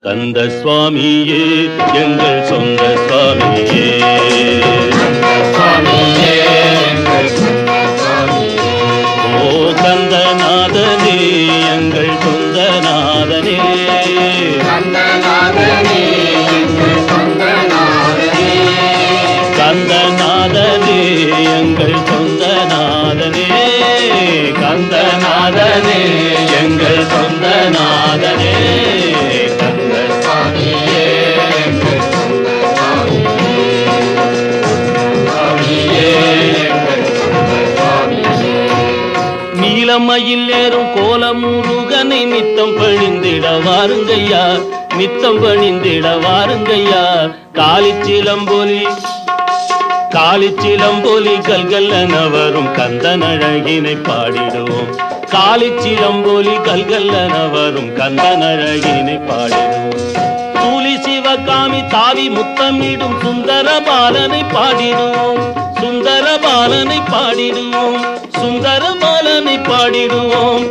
கந்த சுவாமியே எங்கள் சொந்த சுவாமியே, ஓ கந்தநாதனே எங்கள் சொந்த நாதனே, கந்தநாதனே எங்கள் சொந்த நாதனே, கந்தநாதனே எங்கள் சொந்த நாதனே, நீலமயில் ஏறும் கோலமுருகனை நித்தம் பணிந்திட வாருங்கையா, நித்தம் பணிந்திட வாருங்கையா, காலிச்சிலம்பொலி கல்கல்லன வரும் கந்தனழகினை பாடிடுவோம், காலிச்சிலம்பொலி கல்கல்லன வரும் கந்தனழகினை பாடிடுவோம், தூளி சிவகாமி தாவி முத்தமிடும் சுந்தர பாலனை பாடிடுவோம், சுந்தர பாலனை பாடிடுவோம், சுந்தர பாலனை பாடிடுவோம்,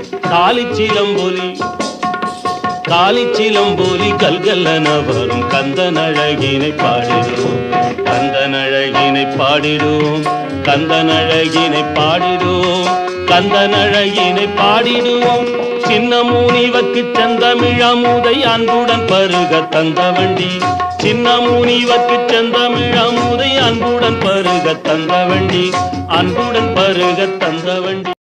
காலிச்சிலம்பொலி கல்கல்லன வரும் கந்தனழகினை பாடிடுவோம், கந்தனழகினை பாடிடுவோம், கந்தனழகினை பாடிடுவோம், கந்தனழகினை பாடிடுவோம், சின்ன முனிவர்க்கு செந்தமிழமுதை அன்புடன் பருக தந்த வண்டி, சின்ன முனிவர்க்கு செந்தமிழமுதை அன்புடன் பருக தந்த வண்டி, அன்புடன் பருக தந்த வண்டி.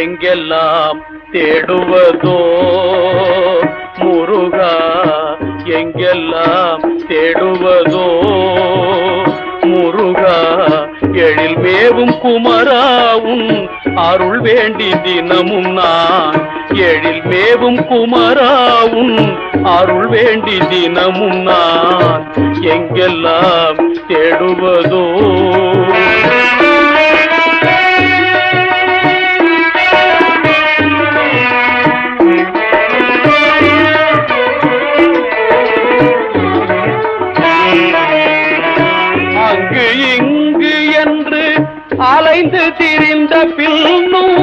எங்கெல்லாம் தேடுவதோ முருகா, எங்கெல்லாம் தேடுவதோ முருகா, எழில் மேவும் குமராவும் அருள் வேண்டி தினமும் நான், எழில் மேவும் குமராவும் அருள் வேண்டி தினமும் நான், எங்கெல்லாம் தேடுவதோ அலைந்து திரிந்த பின்னும்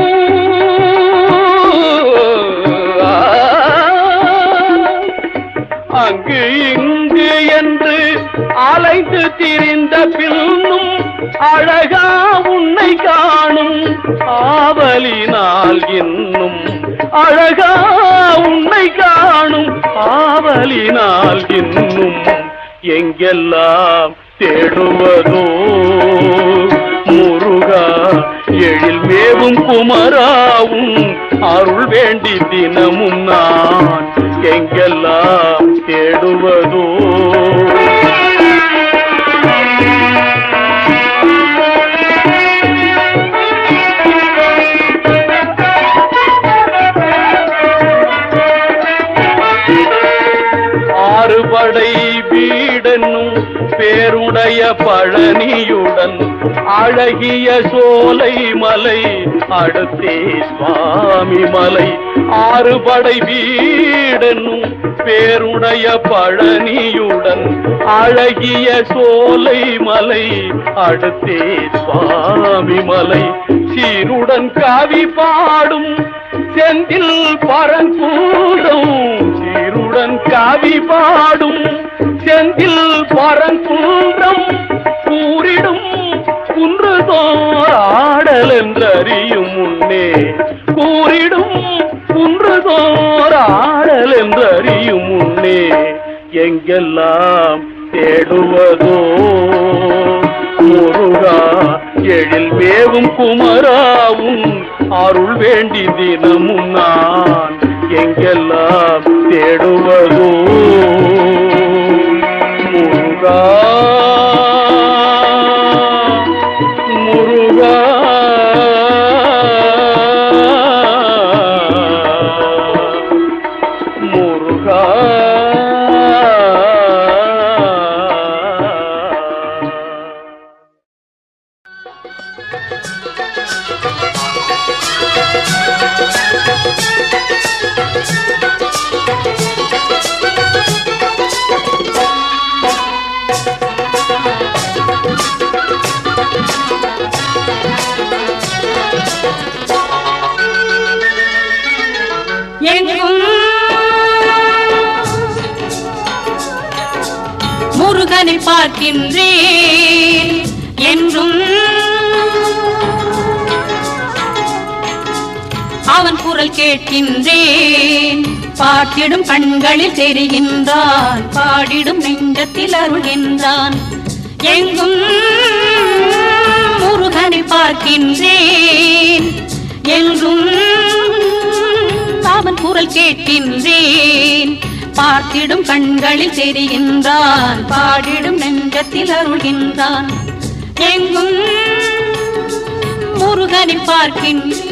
அங்கு இங்கு என்று அலைந்து திரிந்த பின்னும் அழகா உன்னை காணும் ஆவலினால் இன்னும், அழகா உன்னை காணும் ஆவலினால் இன்னும், எங்கெல்லாம் தேடுவதோ முருகா, எழில் மேவும் குமராவும் அருள் வேண்டி தினமும் நான், எங்கெல்லாம் தேடுவதோ ஆறுபடை வீடென்னும் பேருடைய பழனியுடன் அழகிய சோலை மலை அடுத்தே சுவாமி மலை, ஆறுபடை வீடென்னும் பேருடைய பழனியுடன் அழகிய சோலை மலை அடுத்தே சுவாமி மலை, சீருடன் கவி பாடும் செந்தில் பரங்கூடம், சீருடன் கவி பாடும் செந்தில் பரங்கூடம், கூறிடும் குன்றுதோர் ஆடல் என்றறியும் முன்னே, கூறிடும் குன்றுதோர் ஆடல் என்றறியும் முன்னே, எங்கெல்லாம் தேடுவதோ முருகா, எழில் மேவும் குமராவும் அருள் வேண்டி தினமும் நான், எங்கெல்லாம் தேடுவதோ முருகா, முருகா, முருகா. முருகனை பார்க்கின்றேன் என்றும் அவன் குரல் கேட்கின்றேன். பார்த்திடும் கண்களில் தெரிகின்றான், பாடிடும் நெஞ்சத்தில் அருள்கின்றான். எங்கும் முருகனை பார்க்கின்றேன் என்றும் அவன் குரல் கேட்கின்றேன். பார்த்திடும் கண்களில் தெரிகின்றான், பாடிடும் நெஞ்சத்தில் அருள்கின்றான். எங்கும் முருகனை பார்க்கின்றேன்.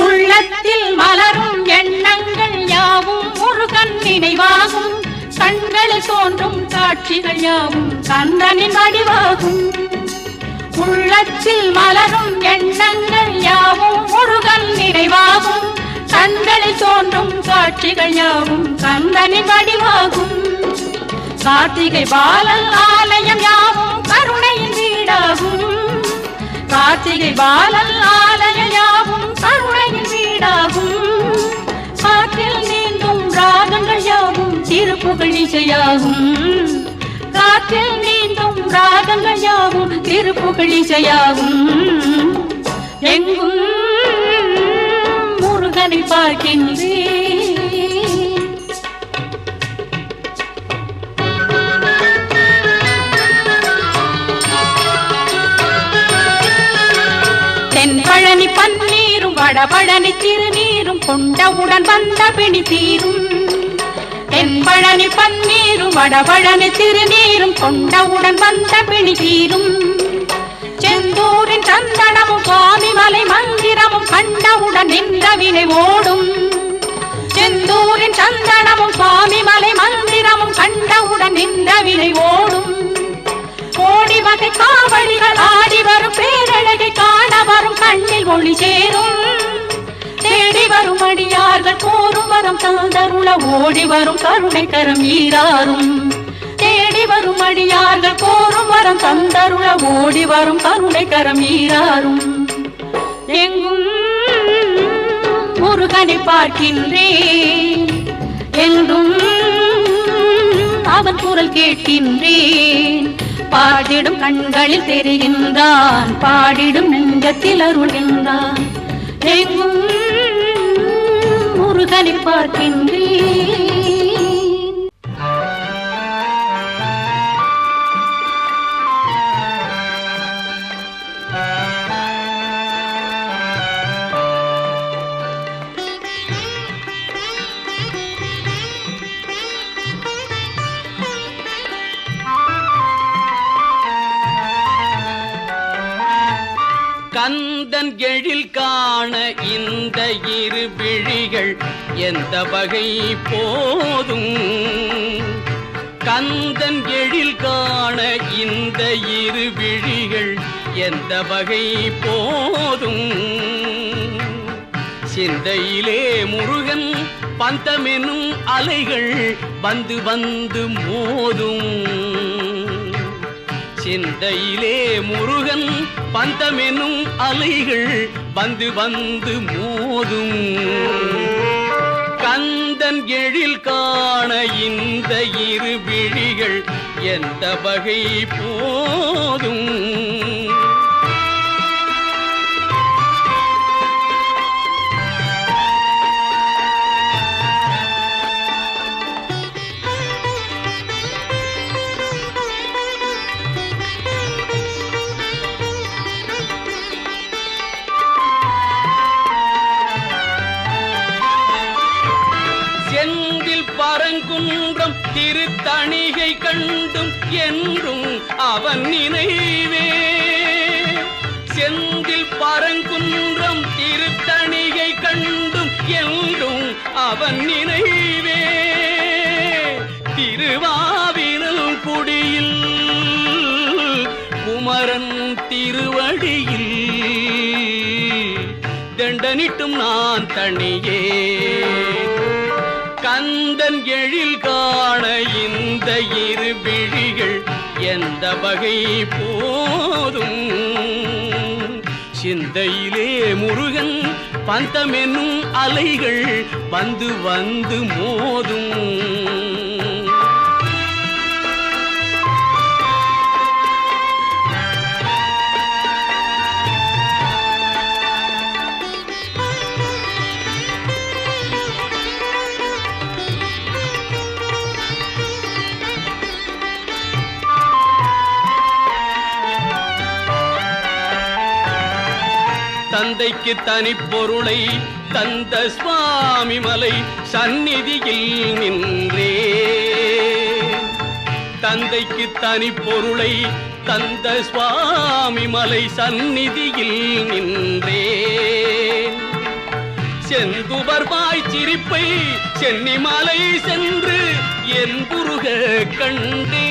உள்ளத்தில் மலரும் எண்ணங்கள் யாவும் முருகன் நினைவாகும். கண்களில் தோன்றும் காட்சிகள் யாவும் கந்தனின் வடிவாகும். உள்ளத்தில் மலரும் எண்ணங்கள் யாவும் முருகன் நினைவாகும். கண்களில் தோன்றும் காட்சிகள் யாவும் கந்தனின் வடிவாகும். கார்த்திகை பாலன் ஆலயம் யாவும் கருணையின் வீடாகும். கார்த்திகை பாலன் ஆலயம் யாவும் கருணையின் வீடாகும். காற்றில் நீந்தும் ராகங்கள் யாவும் திருப்புகழ் இசையாகும். காற்றில் நீந்தும் ராகங்கள் யாவும் திருப்புகழ் இசையாகும். எங்கும் முருகனை பார்க்கின்றேன். தென்பழனி பன்னீரும் வடபழனி திருநீரும் கொண்டவுடன் வந்த பிணி தீரும். தென்பழனி பன்னீரும் வடபழனி திருநீரும் கொண்டவுடன் வந்த பிணி தீரும். செந்தூரின் சந்தனமும் சுவாமிமலை மந்திரமும் கண்டவுடன் நின்ற வினை ஓடும். செந்தூரின் சந்தனமும் சுவாமிமலை மந்திரமும் கண்டவுடன் நின்ற வினை ஓடும். கோடி வகை காவடிகள் ஆடி வரும் பேரழகை காண வரும் கண்ணில் ஒளி சேரும். தேடி வரும் அடியார்கள் கோரும் வரம் தந்தருள ஓடி வரும் கருணை கரம் ஈராறும். தேடி வரும் அடியார்கள் கோரும் வரம் தந்தருள ஓடி வரும் கருணை கரம் ஈராறும். எங்கும் முருகனை பார்க்கின்றேன் என்றும் அவன் குரல் கேட்கின்றேன். பாடிடும் கண்களில் தெரிகின்றான், பாடிடும் நெஞ்சத்தில் அருள்கின்றான். எங்கும் முருகனை பார்க்கின்றேன். கந்தன் எழில் காண இந்த இரு விழிகள் எந்த வகை போதும். கந்தன் எழில் காண இந்த இரு விழிகள் எந்த வகை போதும். சிந்தையிலே முருகன் பந்தமெனும் அலைகள் வந்து வந்து மோதும். சிந்தையிலே முருகன் பந்தமெனும் அலைகள் வந்து வந்து மோதும். கந்தன் எழில் காண இந்த இரு விழிகள் எந்த வகை போதும். பரங்குன்றம் திருத்தணிகை கண்டும் என்றும் அவன் நினைவே. செந்தில் பரங்குன்றம் திருத்தணிகை கண்டும் என்றும் அவன் நினைவே. திருவாவினல் குடியில் குமரன் திருவடியில் தண்டனிட்டும் நான் தனியே. கந்தன் எழில் காண இந்த இரு விழிகள் எந்த வகை போதும். சிந்தையிலே முருகன் பந்தமென்னும் அலைகள் வந்து வந்து மோதும். தந்தைக்கு தனி பொருளை தந்த சுவாமி மலை சந்நிதியில் நின்றே. தந்தைக்கு தனி பொருளை தந்த சுவாமி மலை சந்நிதியில் நின்றே. செந்துபர்வாய் சிரிப்பை சென்னிமலை சென்று என் புருக கண்டே.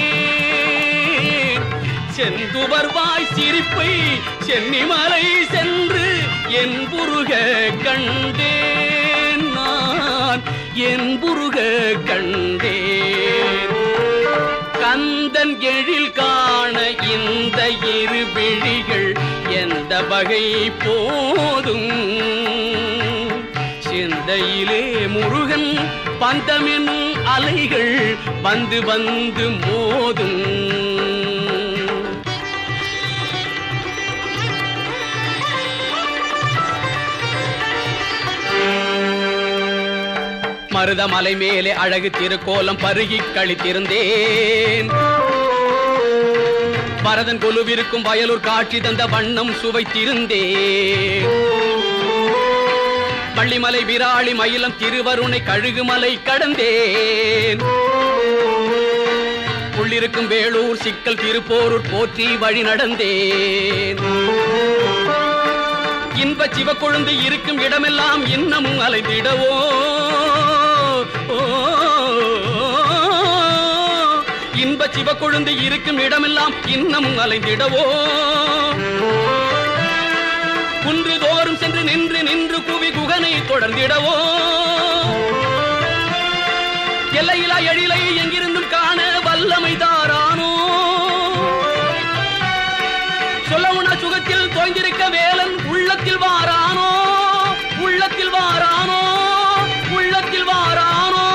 செந்துபர்வாய் சிரிப்பை சென்னிமலை சென்று என் புருக கண்டேன். நான் என் புருக கண்டேன். கந்தன் எழில் காண இந்த இரு விழிகள் எந்த வகை போதும். சிந்தையிலே முருகன் பந்தமெனும் அலைகள் வந்து வந்து மோதும். மருதமலை மேலே அழகு திருக்கோலம் பருகி கழித்திருந்தேன். பரதன் கொலுவிருக்கும் வயலூர் காட்சி தந்த வண்ணம் சுவைத்திருந்தேன். பள்ளிமலை விராளி மயிலம் திருவருணை கழுகுமலை கடந்தேன். உள்ளிருக்கும் வேளூர் சிக்கல் திருப்போரூர் போற்றி வழி நடந்தேன். இன்ப சிவக்கொழுந்து இருக்கும் இடமெல்லாம் இன்னமும் அலைந்திடவோ. இன்ப சிவக்கொழுந்து இருக்கும் இடமெல்லாம் இன்னமும் அலைந்திடவோ. குன்று தோறும் சென்று நின்று நின்று குவி குகனை தொடர்ந்திடவோ. எல்லையிலா எழிலை எங்கிருந்தும் காண வல்லமை தாரானோ. சொல்லவுனா சுகத்தில் தோய்ந்திருக்க வேலன் உள்ளத்தில் வாரானோ. உள்ளத்தில் வாரானோ. உள்ளத்தில் வாரானோ.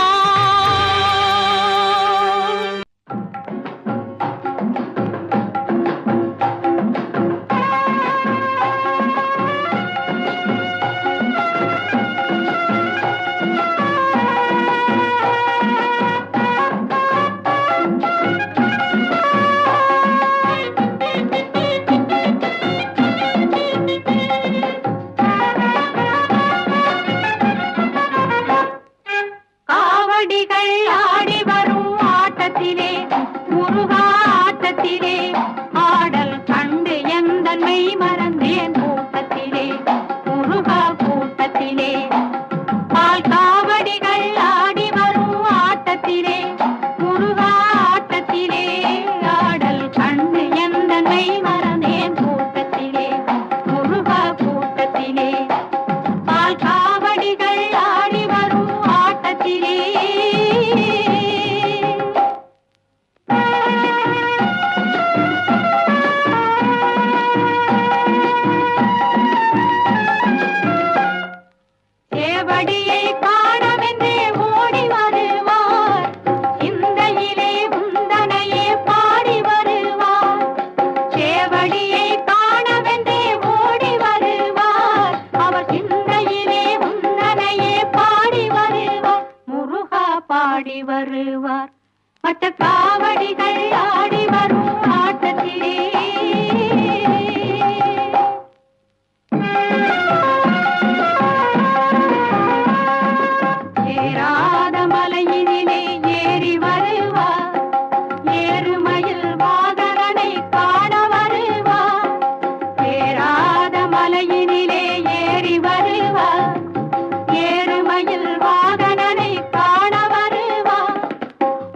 ஏறுமயில் வாகனனை காண வருவார்.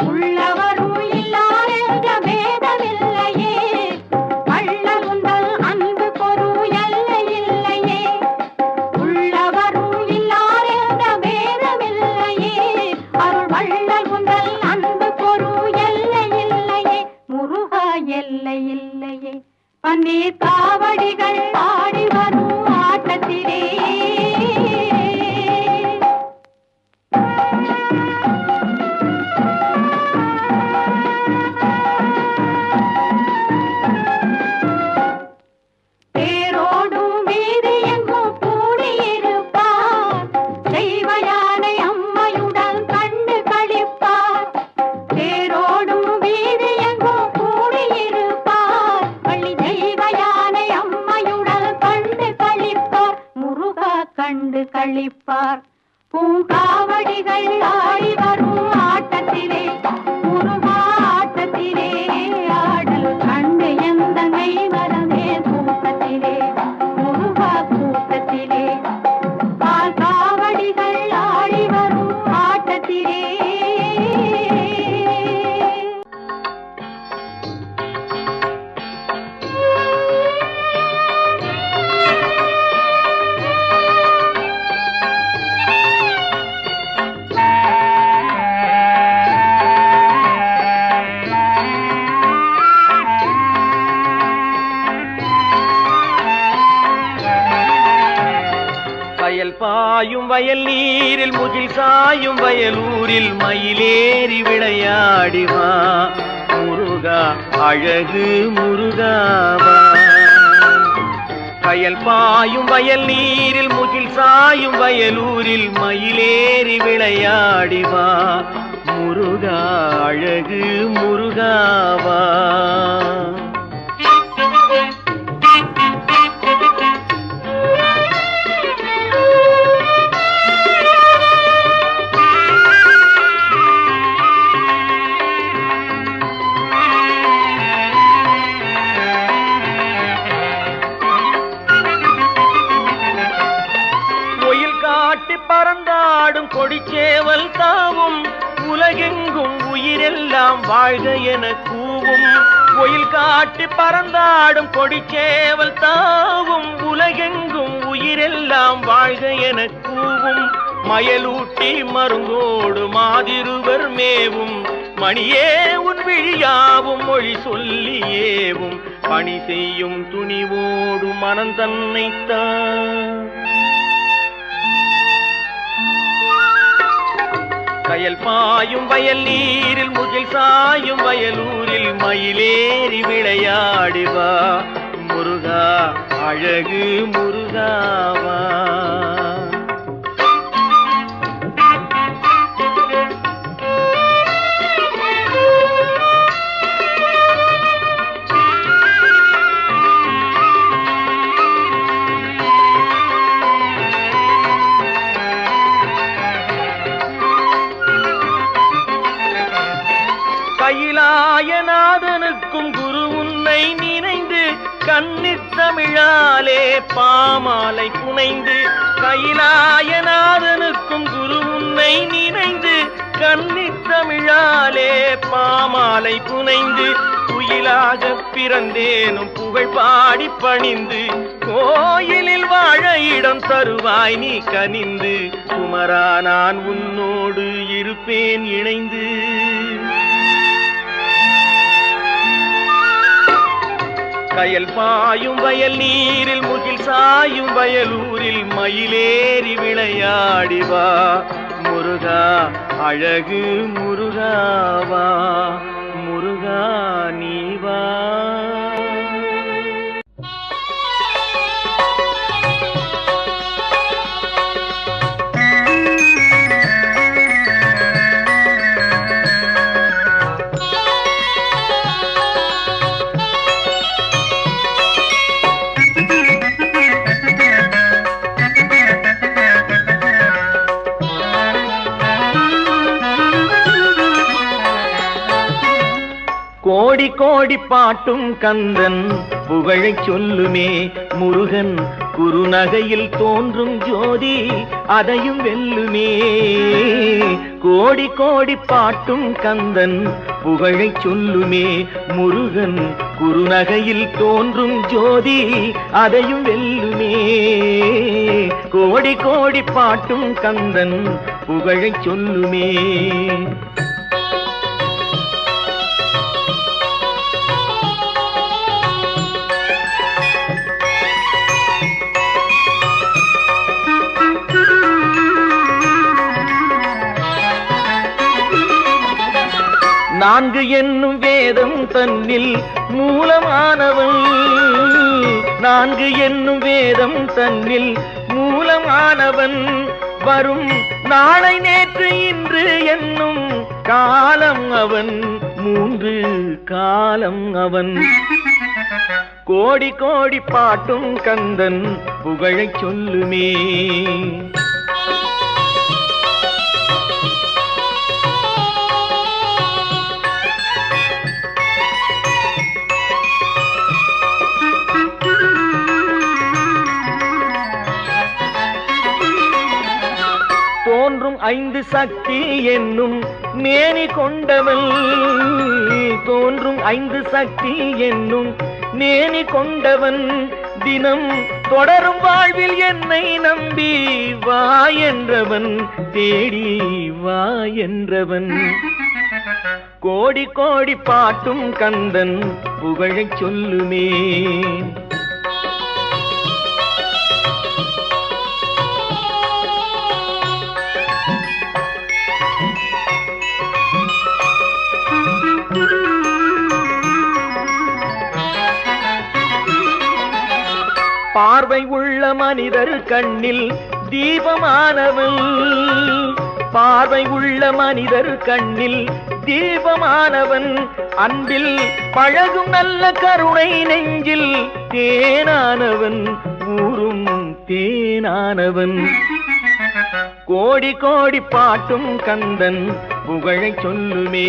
உள்ளவரும் காவடிகள் ஆடி வரும் ஆட்டத்திலே கழிப்பார் பூங்காவடிகள் ஆடி வரும் ஆட்டத்திலே முருகா ஆட்டத்திலே ஆடல் கண்டு எந்த மெய்வரமே கூட்டத்திலே முருகா கூட்டத்திலே காவடிகள் ஆடி வரும் ஆட்டத்திலே வயல் பாயும் வயல் நீரில் முகில் சாயும் வயலூரில் மயிலேறி விளையாடிவா முருகா அழகு முருகாவா வயல் பாயும் வயல் நீரில் முகில் சாயும் வயலூரில் மயிலேறி விளையாடிவா முருகா அழகு முருகாவா பறந்தாடும் கொடிச்சேவல் தாவும் உலகெங்கும் உயிரெல்லாம் வாழ்க என கூவும் கோயில் காட்டி பறந்தாடும் கொடிச்சேவல் தாவும் உலகெங்கும் உயிரெல்லாம் வாழ்க என கூவும் மயலூட்டி மருங்கோடு மாதிருவர் மேவும் மணியே உன் விழியாவும் மொழி சொல்லியேவும் பணி செய்யும் துணிவோடு மனம் தன்னைத்தான் கயல் பாயும் வயல் நீரில் முகில் சாயும் வயலூரில் மயிலேறி விளையாடிவா முருகா அழகு முருகாவா கையிலாயநாதனுக்கும் குரு உன்னை நினைந்து கன்னித்தமிழாலே பாமாலை புனைந்து கையிலாயநாதனுக்கும் குரு உன்னை நினைந்து கன்னித்தமிழாலே பாமாலை புனைந்து குயிலாக பிறந்தேனும் புகழ் பாடி பணிந்து கோயிலில் வாழ இடம் தருவாய் நீ கனிந்து குமரா நான் உன்னோடு இருப்பேன் இணைந்து கயல் பாயும் வயல் நீரில் முகில் சாயும் வயலூரில் மயிலேறி விளையாடிவா முருகா அழகு முருகாவா முருகா நீவா கோடி கோடி பாட்டும் கந்தன் புகழைச் சொல்லுமே முருகன் குறுநகையில் தோன்றும் ஜோதி அதையும் வெல்லுமே கோடி கோடி பாட்டும் கந்தன் புகழைச் சொல்லுமே முருகன் குறுநகையில் தோன்றும் ஜோதி அதையும் வெல்லுமே கோடி கோடி பாட்டும் கந்தன் புகழைச் சொல்லுமே நான்கு என்னும் வேதம் தன்னில் மூலமானவன், நான்கு என்னும் வேதம் தன்னில் மூலமானவன், வரும் நாளை நேற்று இன்று என்னும் காலம் அவன், மூன்று காலம் அவன். கோடி கோடி பாட்டும் கந்தன் புகழைச் சொல்லுமே. தோன்றும் ஐந்து சக்தி என்னும் மேனி கொண்டவன், தோன்றும் ஐந்து சக்தி என்னும் மேனி கொண்டவன், தினம் தொடரும் வாழ்வில் என்னை நம்பி வா என்றவன், தேடி வா என்றவன். கோடி கோடி பாட்டும் கந்தன் புகழைச் சொல்லுமே. பார்வை உள்ள மனிதர் கண்ணில் தீபமானவன், பார்வை உள்ள மனிதர் கண்ணில் தீபமானவன், அன்பில் பழகும் நல்ல கருணை நெஞ்சில் தேனானவன், ஊரும் தேனானவன். கோடி கோடி பாட்டும் கந்தன் புகழைச் சொல்லுமே.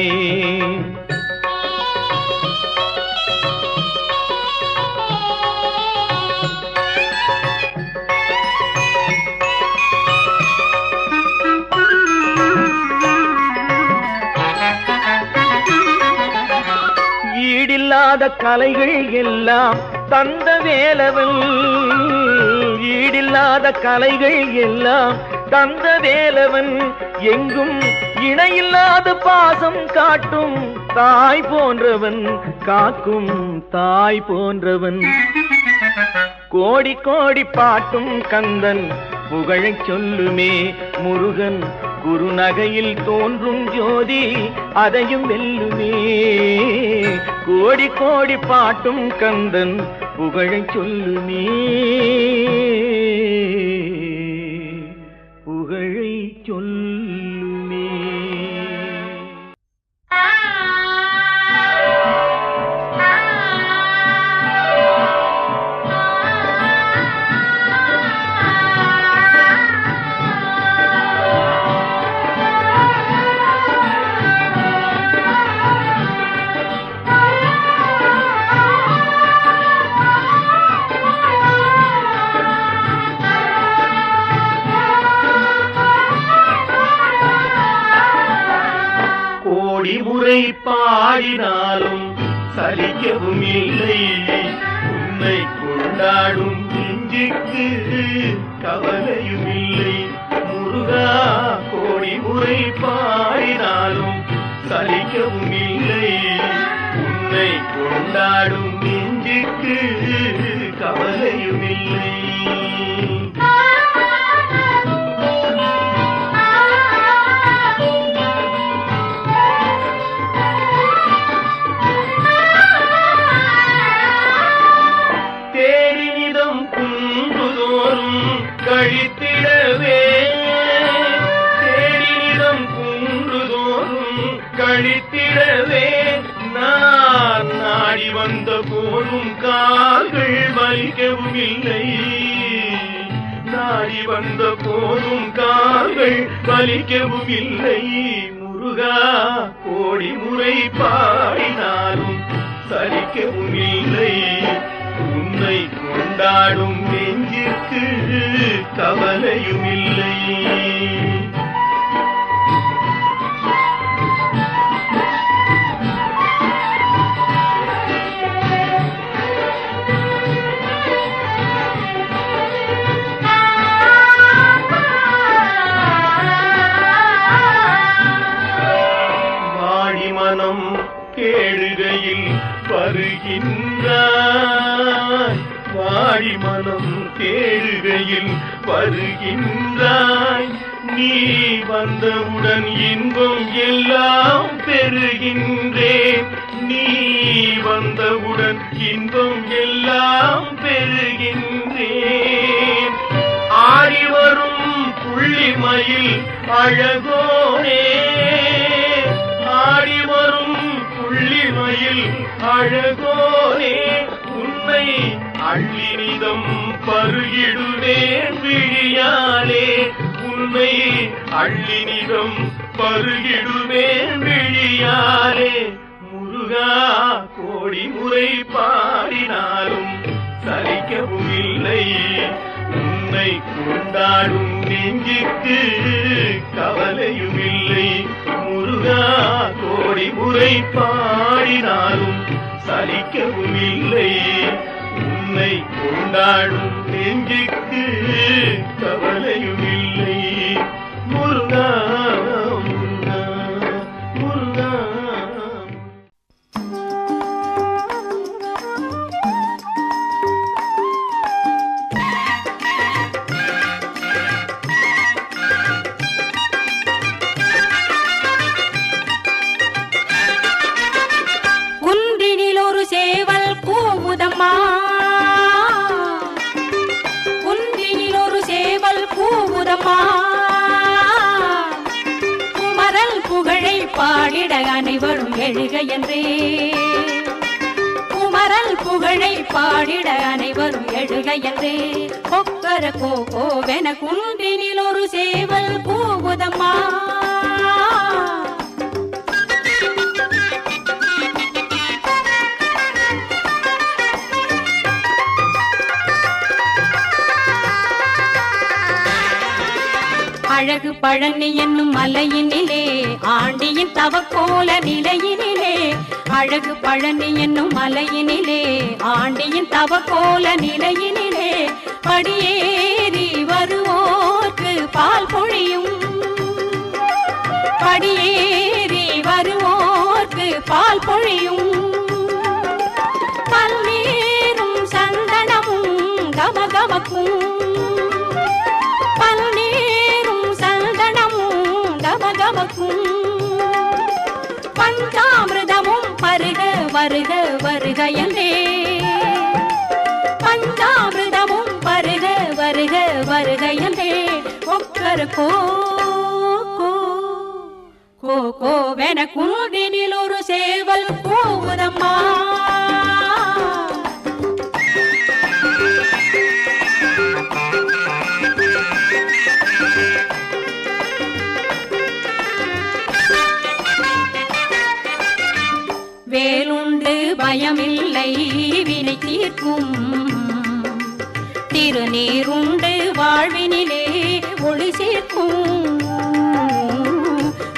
ஈடில்லாத கலைகள் எல்லாம் தந்த வேலவன், ஈடில்லாத கலைகள் எல்லாம் தந்த வேலவன், எங்கும் இணையில்லாத பாசம் காட்டும் தாய் போன்றவன், காக்கும் தாய் போன்றவன். கோடி கோடி பாட்டும் கந்தன் புகழைச் சொல்லுமே. முருகன் குருநகையில் தோன்றும் ஜோதி அதையும் வெல்லுமே. கோடி கோடி பாட்டும் கந்தன் புகழைச் சொல்லுமே, புகழைச் சொல்லுமே. கோடி முறை பாடினாலும் சலிக்கவும் இல்லை, உன்னை கொண்டாடும் நெஞ்சுக்கு கவலையும் இல்லை. முருகா கோடி முறை பாடினாலும் சலிக்கவும் இல்லை, உன்னை கொண்டாடும் நெஞ்சுக்கு கவலையும் இல்லை. கழித்திடவே தேரிடம் குன்றுதோறும் கழித்திடவே, நான் நாடி வந்த போதும் கால்கள் வலிக்கவும் இல்லை, நாடி வந்த போதும் கால்கள் வலிக்கவும் இல்லை. முருகா கோடி முறை பாடினாலும் சலிக்கவும் இல்லை, உன்னை கொண்டாடும் நெஞ்சிற்கு கவலையும் இல்லை. வாடி மனம் கேடுகையில் வருகின்றாய், வாடி மனம் தேடுகையில் வருகின்றாய், நீ வந்தவுடன் இன்பம் எல்லாம் பெறுகின்றேன். நீ வந்தவுடன் இன்பம் எல்லாம் பெறுகின்றேன். ஆடி வரும் புள்ளிமயில் அழகோனே, ஆடி வரும் புள்ளிமயில் அழகோனே, உன்னை அள்ளினிதம் பருகிடுவேன் விழியாலே, உன்னை அள்ளினிதம் பருகிடுவேன் விழியாலே. முருகா கோடி முறை பாடினாலும் சலிக்கவும் இல்லை, உன்னை கொண்டாடும் நெஞ்சுக்கு கவலையும் இல்லை. முருகா கோடி முறை பாடினாலும் சலிக்கவும் இல்லை, உன்னை கொண்டாடும் நெஞ்சுக்கு கவலையும் இல்லை. முருகா முருகா முருகா. குன்றினில் ஒரு சேவல் கூவுதம்மா, குன்றினில் ஒரு சேவல் கூவுதம்மா, குமரல் புகழை பாடிட அனைவரும் எழுக என்றே, குமரல் புகழை பாடிட அனைவரும் எழுக என்றே. கொக்கர கோவென குன்றினில் ஒரு சேவல் கூவுதம்மா. அழகு பழனி என்னும் மலையினிலே ஆண்டியின் தவக்கோல நிலையினிலே, அழகு பழனி என்னும் மலையினிலே ஆண்டியின் தவக்கோல நிலையினிலே, படியேறி வருவோர்க்கு பால் பொழியும், படியேறி வருவோர்க்கு பால் பொழியும், பன்னீரும் சந்தனமும் கமகமக்கும், பஞ்சாமிர்தமும் பருக வருக வருக என்றே, பஞ்சாமிர்தமும் பருக வருக வருக என்றே. ஒக்கர் கோவென குன்றினில் ஒரு சேவல் கூவுதம்மா. வேலுண்டு பயமில்லை வினை தீர்க்கும், திருநீருண்டு வாழ்வினிலே ஒளி சேர்க்கும்.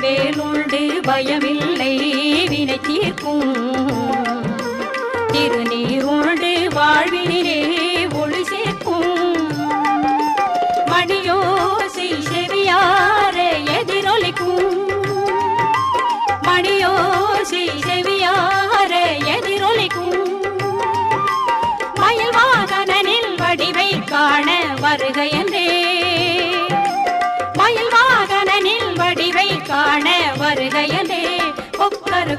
வேலுண்டு பயமில்லை வினை தீர்க்கும், திருநீருண்டு வாழ்வினிலே ஒளி சேர்க்கும். மணியோசை செவியார எதிரொலிக்கும், மணியோசை செவியார எதிரொலிக்கும். மயில் வாகனில் வடிவை காண வருக என்றே, மயில் வாகனில் வடிவை காண வருக என்றே. கொக்கர்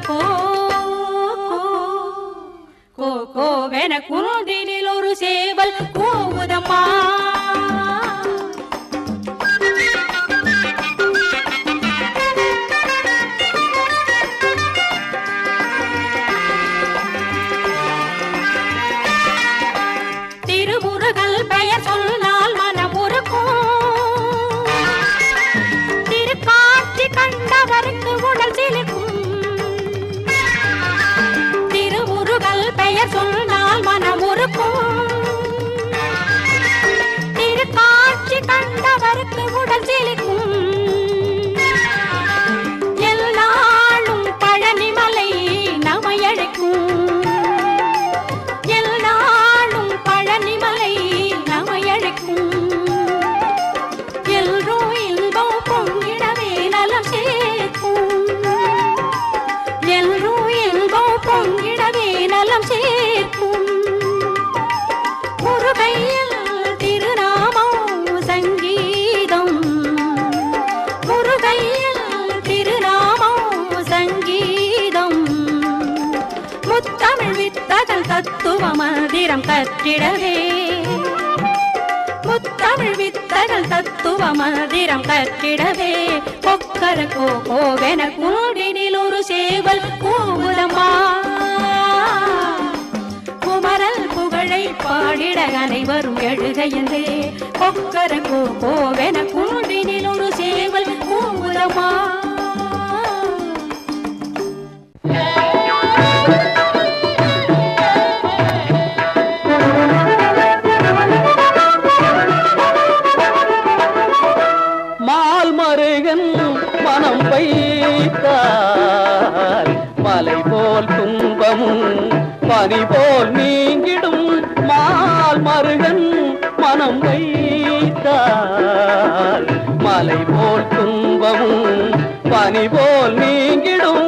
கோவென குன்றினில் ஒரு சேவல் கூவுதம்மா. திருமுருகல் பெயர் சொன்னால் மனமுருக்கும், திருக்காட்சி கண்டவருக்கு உடல் சிலிர்க்கும். திருமுருகல் பெயர் சொன்னால் மனமுருக்கும், திருக்காட்சி கண்டவருக்கு உடல் சிலிர்க்கும். எல்லாளும் பழனிமலை நமையழைக்கும், பழனிமலை நமையழைக்கும். மந்திரம் கற்றிடவே முத்தமிழ் வித்தகள் தத்துவ மந்திரம் கற்றிடவே கொக்கர கோவென கூடினில் ஒரு சேவல் கூவுதம்மா குமரல் புகழை பாடிட அனைவரும் எழுகையன்றே கொக்கர கோவென கூடினில் ஒரு சேவல் கூவுதம்மா மனம் வைத்தால் மலை போல் துன்பமும் பனி போல் நீங்கிடும் மால் மருகன் மனம் வைத்தால் மலை போல் துன்பமும் பனி போல் நீங்கிடும்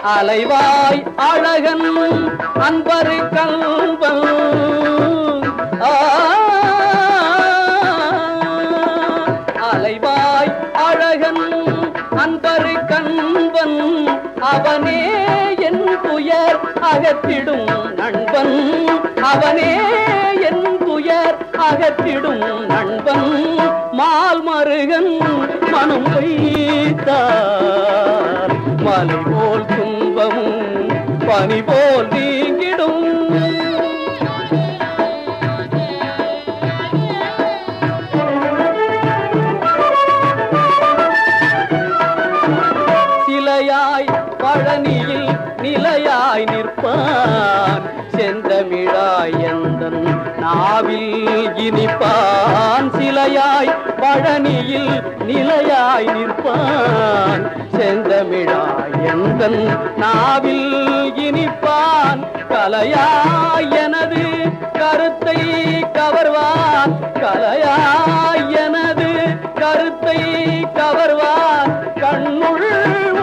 அலைவாய் அழகன் அன்பரு கல்வன் அலைவாய் அழகன் அன்பரு கண்பன் அவனே என் துயர் அகற்றிடும் நண்பன் அவனே என் துயர் அகற்றிடும் நண்பன் மால் மருகன் மனம் வைத்தார் மலை போல் துன்பமும் பனி போல் நீங்கிடும் சிலையாய் பழனியில் நிலையாய் நிற்பான் செந்தமிழாய் எந்தன் நாவில் இனிப்பான் சிலையாய் பழனியில் நிலையாய் நிற்பான் செந்தமிழாய் எந்தன் நாவில் இனிப்பான் கலையாய் எனது கருத்தை கவர்வான் கலையாய் எனது கருத்தை கவர்வான் கண்ணுள்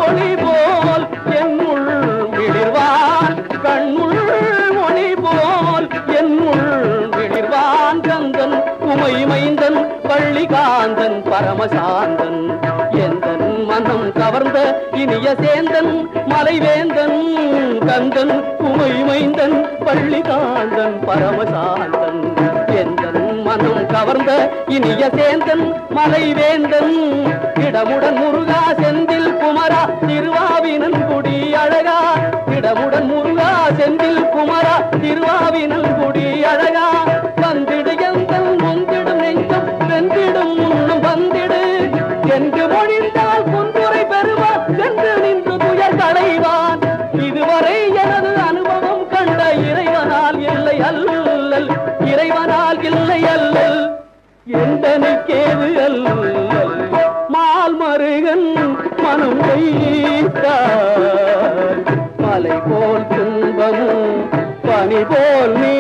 ஒளி போல் என்னுள் விளிர்வான் கண்ணுள் ஒளி போல் என்னுள் விளிர்வான் கந்தன் உமை மைந்தன் பள்ளிகாந்தன் பரமசாந்தன் எந்தன் மனம் கவர்ந்த இனிய சேந்தன் மலைவேந்தன் கந்தன் உமை மைந்தன் பள்ளிகாந்தன் பரமசாந்தன் எந்தன் மனம் கவர்ந்த இனிய சேந்தன் மலைவேந்தன் இடமுடன் முருகா செந்தில் குமரா திருவாவினன் குடி அழகா இடமுடன் முருகா செந்தில் குமரா திருவாவினன் குடி அழகா வந்திடு எந்தன் முந்திடும் நெஞ்சம் வெந்திடும் முன்னும் வந்திடு என்று மொழிந்தால் குன்றுரை பெறுவான் என்று நின்று துயர் களைவான் இதுவரை எனது அனுபவம் கண்ட இறைவனால் இல்லை அல்லல் இறைவனால் இல்லை அல்லல் எந்தனுக்கேது அல்லல் மால் மருகன் மனம் வைத்தார் மலை போல் துன்பமும் பனி போல் நீ